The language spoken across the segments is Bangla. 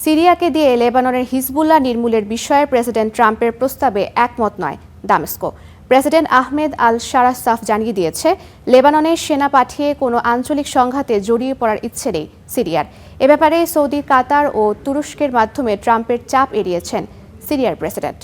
সিরিয়াকে দিয়ে লেবাননের হিজবুল্লাহ নির্মূলের বিষয়ে প্রেসিডেন্ট ট্রাম্পের প্রস্তাবে একমত নয় দামেস্কো। প্রেসিডেন্ট আহমেদ আল শারাসাফ জানিয়ে দিয়েছে, লেবাননে সেনা পাঠিয়ে কোনো আঞ্চলিক সংঘাতে জড়িয়ে পড়ার ইচ্ছে নেই সিরিয়ার। এ ব্যাপারে সৌদি, কাতার ও তুরস্কের মাধ্যমে ট্রাম্পের চাপ এড়িয়েছেন সিরিয়ার প্রেসিডেন্ট।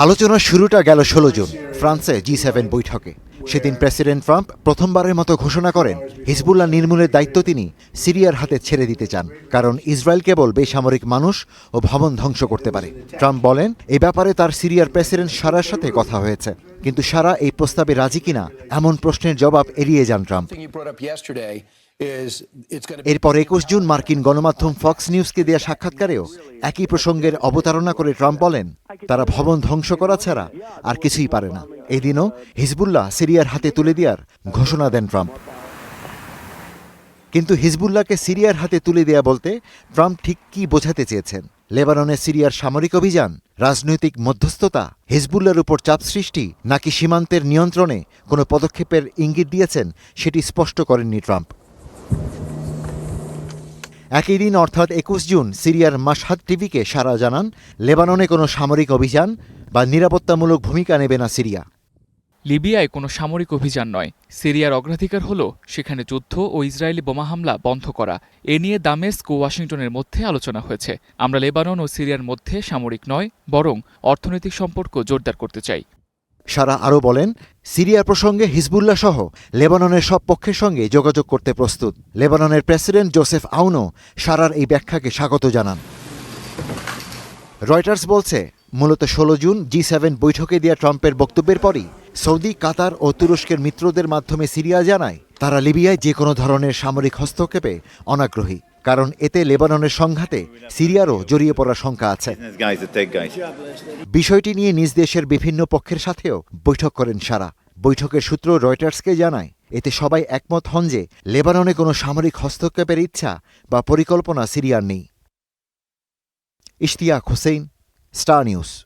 আলোচনার শুরুটা গেল 16 জুন ফ্রান্সে G7 বৈঠকে। সেদিন প্রেসিডেন্ট ট্রাম্প প্রথমবারের মতো ঘোষণা করেন হিজবুল্লাহ নির্মূলের দায়িত্ব তিনি সিরিয়ার হাতে ছেড়ে দিতে চান, কারণ ইসরায়েল কেবল বেসামরিক মানুষ ও ভবন ধ্বংস করতে পারে। ট্রাম্প বলেন, এই ব্যাপারে তার সিরিয়ার প্রেসিডেন্ট সারার সাথে কথা হয়েছে, কিন্তু সারা এই প্রস্তাবে রাজি কিনা এমন প্রশ্নের জবাব এড়িয়ে যান ট্রাম্প। এরপর 21 জুন মার্কিন গণমাধ্যম ফক্স নিউজকে দেয়া সাক্ষাৎকারেও একই প্রসঙ্গের অবতারণা করে ট্রাম্প বলেন, তারা ভবন ধ্বংস করা ছাড়া আর কিছুই পারে না। এদিনও হিজবুল্লাহ সিরিয়ার হাতে তুলে দেওয়ার ঘোষণা দেন ট্রাম্প। কিন্তু হিজবুল্লাহকে সিরিয়ার হাতে তুলে দেয়া বলতে ট্রাম্প ঠিক কী বোঝাতে চেয়েছেন? লেবাননে সিরিয়ার সামরিক অভিযান, রাজনৈতিক মধ্যস্থতা, হিজবুল্লাহর উপর চাপ সৃষ্টি, নাকি সীমান্তের নিয়ন্ত্রণে কোনো পদক্ষেপের ইঙ্গিত দিয়েছেন সেটি স্পষ্ট করেননি ট্রাম্প। একই দিন অর্থাৎ 21 জুন সিরিয়ার মাশহাদ টিভিকে সারা জানান, লেবাননে কোনো সামরিক অভিযান বা নিরাপত্তামূলক ভূমিকা নেবে না সিরিয়া। লিবিয়ায় কোনো সামরিক অভিযান নয়, সিরিয়ার অগ্রাধিকার হল সেখানে যুদ্ধ ও ইসরায়েলি বোমা হামলা বন্ধ করা। এ নিয়ে দামেস্ক ও ওয়াশিংটনের মধ্যে আলোচনা হয়েছে। আমরা লেবানন ও সিরিয়ার মধ্যে সামরিক নয়, বরং অর্থনৈতিক সম্পর্ক জোরদার করতে চাই। সারা আরও বলেন, সিরিয়ার প্রসঙ্গে হিজবুল্লাহ সহ লেবাননের সব পক্ষের সঙ্গে যোগাযোগ করতে প্রস্তুত। লেবাননের প্রেসিডেন্ট জোসেফ আউনও সারার এই ব্যাখ্যাকে স্বাগত জানান। রয়টার্স বলছে, মূলত 16 জুন G7 বৈঠকে দেয়া ট্রাম্পের বক্তব্যের পরই সৌদি, কাতার ও তুরস্কের মিত্রদের মাধ্যমে সিরিয়া জানায় তারা লিবিয়ায় যে কোনো ধরনের সামরিক হস্তক্ষেপে অনাগ্রহী, কারণ এতে লেবাননের সংঘাতে সিরিয়ারও জড়িয়ে পড়ার শঙ্কা আছে। বিষয়টি নিয়ে নিজ দেশের বিভিন্ন পক্ষের সাথেও বৈঠক করেন সারা। বৈঠকের সূত্র রয়টার্সকে জানায়, এতে সবাই একমত হন যে লেবাননে কোনো সামরিক হস্তক্ষেপের ইচ্ছা বা পরিকল্পনা সিরিয়ার নেই। Ishtiaq Hossain, star news.